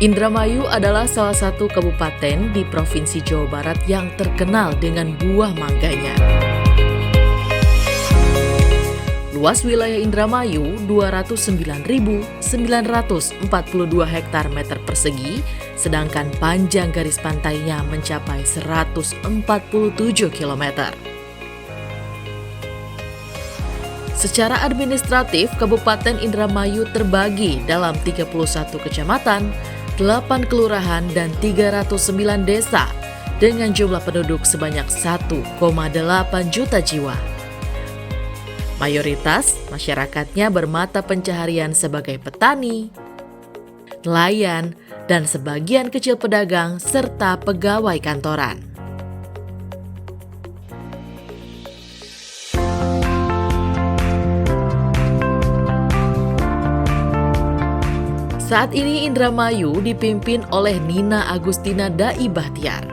Indramayu adalah salah satu kabupaten di Provinsi Jawa Barat yang terkenal dengan buah mangganya. Luas wilayah Indramayu 209.942 hektar meter persegi, sedangkan panjang garis pantainya mencapai 147 km. Secara administratif, Kabupaten Indramayu terbagi dalam 31 kecamatan, 8 kelurahan, dan 309 desa dengan jumlah penduduk sebanyak 1,8 juta jiwa. Mayoritas masyarakatnya bermata pencaharian sebagai petani, nelayan, dan sebagian kecil pedagang serta pegawai kantoran. Saat ini Indramayu dipimpin oleh Nina Agustina Dai Bahtiar.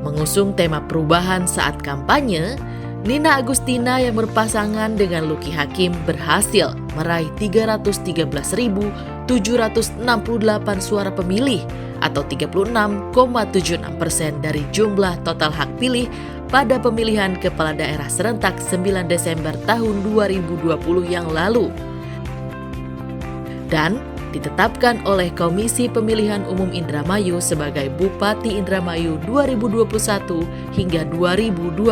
Mengusung tema perubahan saat kampanye, Nina Agustina yang berpasangan dengan Luki Hakim berhasil meraih 313.768 suara pemilih atau 36,76% dari jumlah total hak pilih pada pemilihan kepala daerah serentak 9 Desember tahun 2020 yang lalu. Dan ditetapkan oleh Komisi Pemilihan Umum Indramayu sebagai Bupati Indramayu 2021 hingga 2026.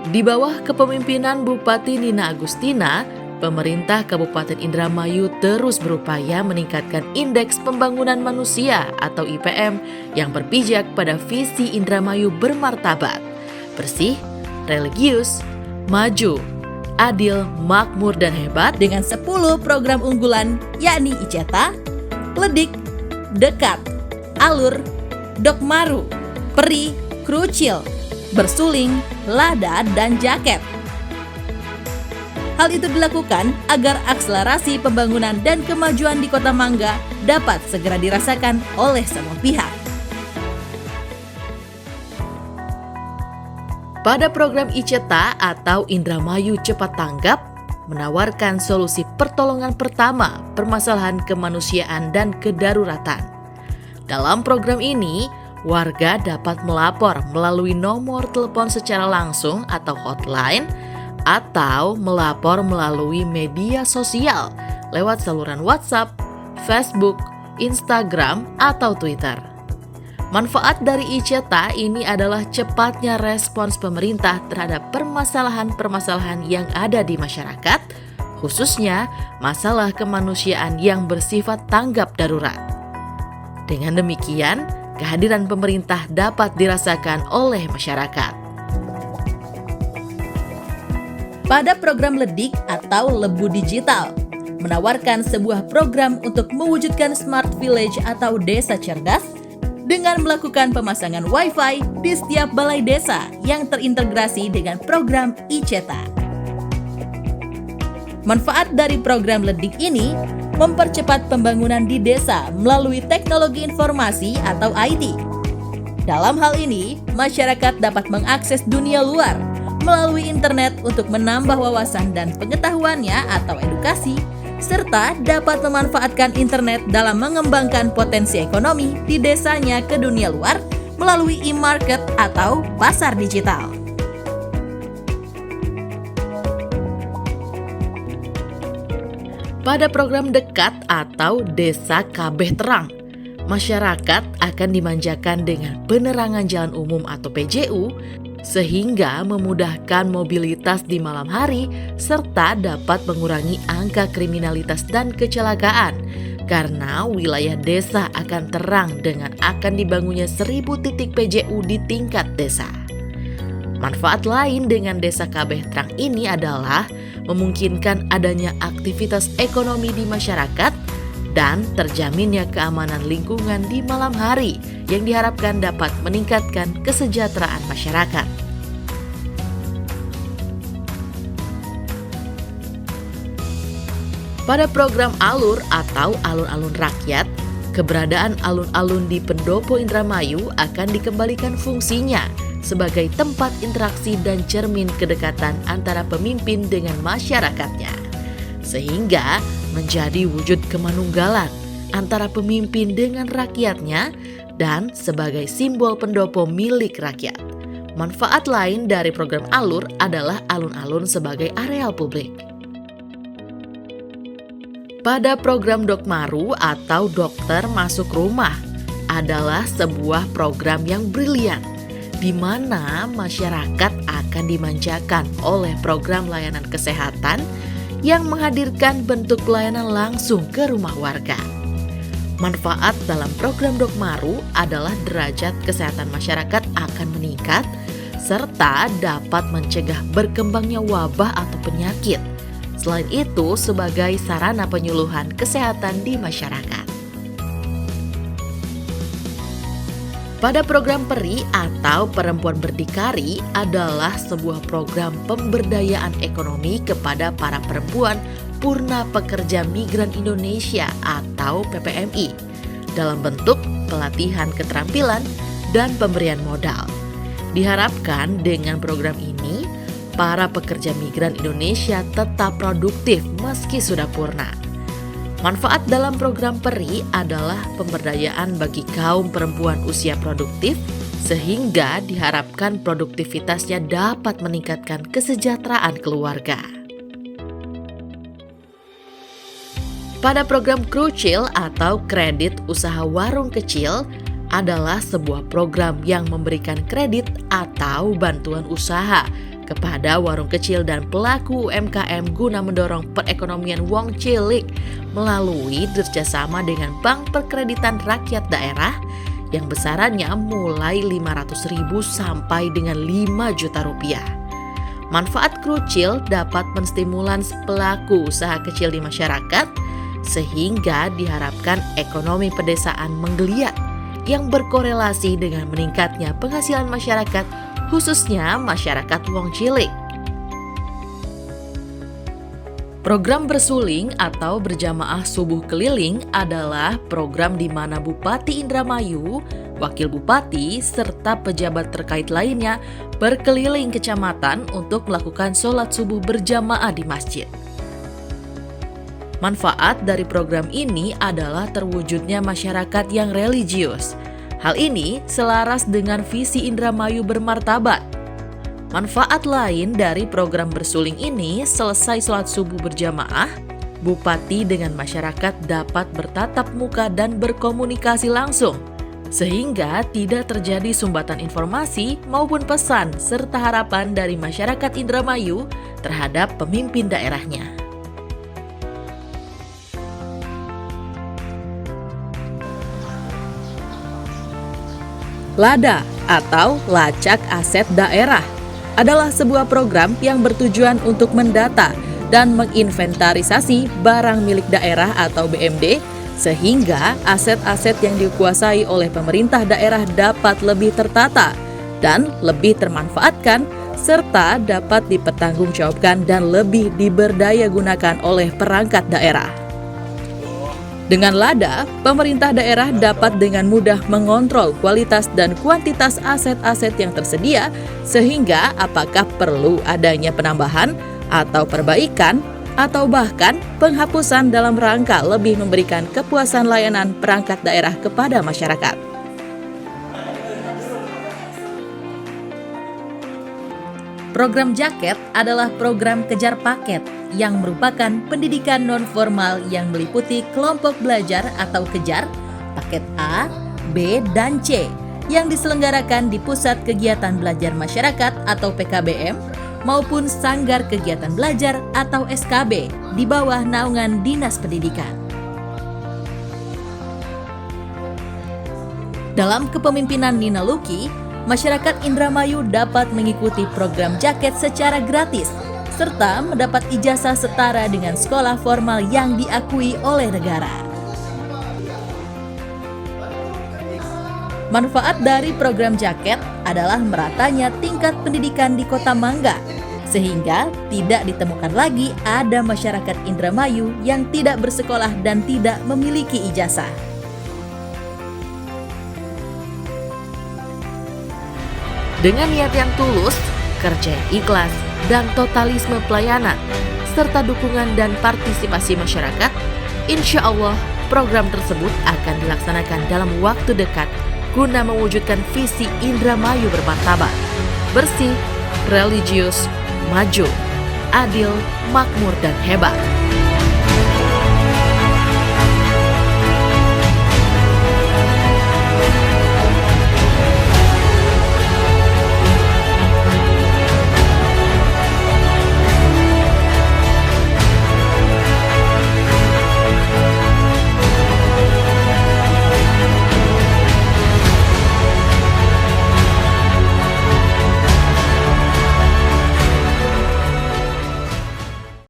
Di bawah kepemimpinan Bupati Nina Agustina, pemerintah Kabupaten Indramayu terus berupaya meningkatkan Indeks Pembangunan Manusia atau IPM yang berpijak pada visi Indramayu bermartabat, bersih, religius, maju, adil, makmur, dan hebat dengan 10 program unggulan yakni ICETA, Ledik, Dekat, Alur, Dokmaru, Peri, Krucil, Bersuling, Lada, dan Jaket. Hal itu dilakukan agar akselerasi pembangunan dan kemajuan di Kota Mangga dapat segera dirasakan oleh semua pihak. Pada program ICETA atau Indramayu Cepat Tanggap, menawarkan solusi pertolongan pertama permasalahan kemanusiaan dan kedaruratan. Dalam program ini, warga dapat melapor melalui nomor telepon secara langsung atau hotline, atau melapor melalui media sosial lewat saluran WhatsApp, Facebook, Instagram, atau Twitter. Manfaat dari ICETA ini adalah cepatnya respons pemerintah terhadap permasalahan-permasalahan yang ada di masyarakat, khususnya masalah kemanusiaan yang bersifat tanggap darurat. Dengan demikian, kehadiran pemerintah dapat dirasakan oleh masyarakat. Pada program Ledik atau Lebu Digital, menawarkan sebuah program untuk mewujudkan Smart Village atau desa cerdas dengan melakukan pemasangan Wi-Fi di setiap balai desa yang terintegrasi dengan program ICETA. Manfaat dari program Ledik ini mempercepat pembangunan di desa melalui teknologi informasi atau IT. Dalam hal ini, masyarakat dapat mengakses dunia luar melalui internet untuk menambah wawasan dan pengetahuannya atau edukasi, serta dapat memanfaatkan internet dalam mengembangkan potensi ekonomi di desanya ke dunia luar melalui e-market atau pasar digital. Pada program Dekat atau Desa Kabeh Terang, masyarakat akan dimanjakan dengan penerangan jalan umum atau PJU sehingga memudahkan mobilitas di malam hari serta dapat mengurangi angka kriminalitas dan kecelakaan karena wilayah desa akan terang dengan akan dibangunnya 1000 titik PJU di tingkat desa. Manfaat lain dengan Desa Kabeh Terang ini adalah memungkinkan adanya aktivitas ekonomi di masyarakat dan terjaminnya keamanan lingkungan di malam hari yang diharapkan dapat meningkatkan kesejahteraan masyarakat. Pada program Alur atau alun-alun rakyat, keberadaan alun-alun di Pendopo Indramayu akan dikembalikan fungsinya sebagai tempat interaksi dan cermin kedekatan antara pemimpin dengan masyarakatnya. Sehingga menjadi wujud kemanunggalan antara pemimpin dengan rakyatnya dan sebagai simbol pendopo milik rakyat. Manfaat lain dari program ALUR adalah alun-alun sebagai areal publik. Pada program Dokmaru atau Dokter Masuk Rumah adalah sebuah program yang brilian, di mana masyarakat akan dimanjakan oleh program layanan kesehatan yang menghadirkan bentuk pelayanan langsung ke rumah warga. Manfaat dalam program Dokmaru adalah derajat kesehatan masyarakat akan meningkat, serta dapat mencegah berkembangnya wabah atau penyakit. Selain itu, sebagai sarana penyuluhan kesehatan di masyarakat. Pada program PERI atau Perempuan Berdikari adalah sebuah program pemberdayaan ekonomi kepada para perempuan Purna Pekerja Migran Indonesia atau PPMI dalam bentuk pelatihan keterampilan dan pemberian modal. Diharapkan dengan program ini, para pekerja migran Indonesia tetap produktif meski sudah purna. Manfaat dalam program PERI adalah pemberdayaan bagi kaum perempuan usia produktif, sehingga diharapkan produktivitasnya dapat meningkatkan kesejahteraan keluarga. Pada program Krucil atau Kredit Usaha Warung Kecil adalah sebuah program yang memberikan kredit atau bantuan usaha kepada warung kecil dan pelaku UMKM guna mendorong perekonomian wong cilik melalui kerjasama dengan Bank Perkreditan Rakyat Daerah yang besarannya mulai 500.000 sampai dengan 5 juta rupiah. Manfaat Krucil dapat menstimulans pelaku usaha kecil di masyarakat sehingga diharapkan ekonomi pedesaan menggeliat yang berkorelasi dengan meningkatnya penghasilan masyarakat, khususnya masyarakat wong cilik. Program bersuling atau berjamaah subuh keliling adalah program di mana Bupati Indramayu, Wakil Bupati, serta pejabat terkait lainnya berkeliling kecamatan untuk melakukan sholat subuh berjamaah di masjid. Manfaat dari program ini adalah terwujudnya masyarakat yang religius. Hal ini selaras dengan visi Indramayu bermartabat. Manfaat lain dari program bersuling ini, selesai sholat subuh berjamaah, Bupati dengan masyarakat dapat bertatap muka dan berkomunikasi langsung, sehingga tidak terjadi sumbatan informasi maupun pesan serta harapan dari masyarakat Indramayu terhadap pemimpin daerahnya. LADA atau Lacak Aset Daerah adalah sebuah program yang bertujuan untuk mendata dan menginventarisasi barang milik daerah atau BMD sehingga aset-aset yang dikuasai oleh pemerintah daerah dapat lebih tertata dan lebih termanfaatkan serta dapat dipertanggungjawabkan dan lebih diberdayagunakan oleh perangkat daerah. Dengan LADA, pemerintah daerah dapat dengan mudah mengontrol kualitas dan kuantitas aset-aset yang tersedia sehingga apakah perlu adanya penambahan atau perbaikan atau bahkan penghapusan dalam rangka lebih memberikan kepuasan layanan perangkat daerah kepada masyarakat. Program Jaket adalah program kejar paket yang merupakan pendidikan non-formal yang meliputi kelompok belajar atau kejar, paket A, B, dan C yang diselenggarakan di Pusat Kegiatan Belajar Masyarakat atau PKBM maupun Sanggar Kegiatan Belajar atau SKB di bawah naungan Dinas Pendidikan. Dalam kepemimpinan Nina Luki, masyarakat Indramayu dapat mengikuti program Jaket secara gratis serta mendapat ijazah setara dengan sekolah formal yang diakui oleh negara. Manfaat dari program Jaket adalah meratanya tingkat pendidikan di Kota Mangga, sehingga tidak ditemukan lagi ada masyarakat Indramayu yang tidak bersekolah dan tidak memiliki ijazah. Dengan niat yang tulus, kerja yang ikhlas, dan totalisme pelayanan, serta dukungan dan partisipasi masyarakat, insya Allah program tersebut akan dilaksanakan dalam waktu dekat guna mewujudkan visi Indramayu bermartabat, bersih, religius, maju, adil, makmur, dan hebat.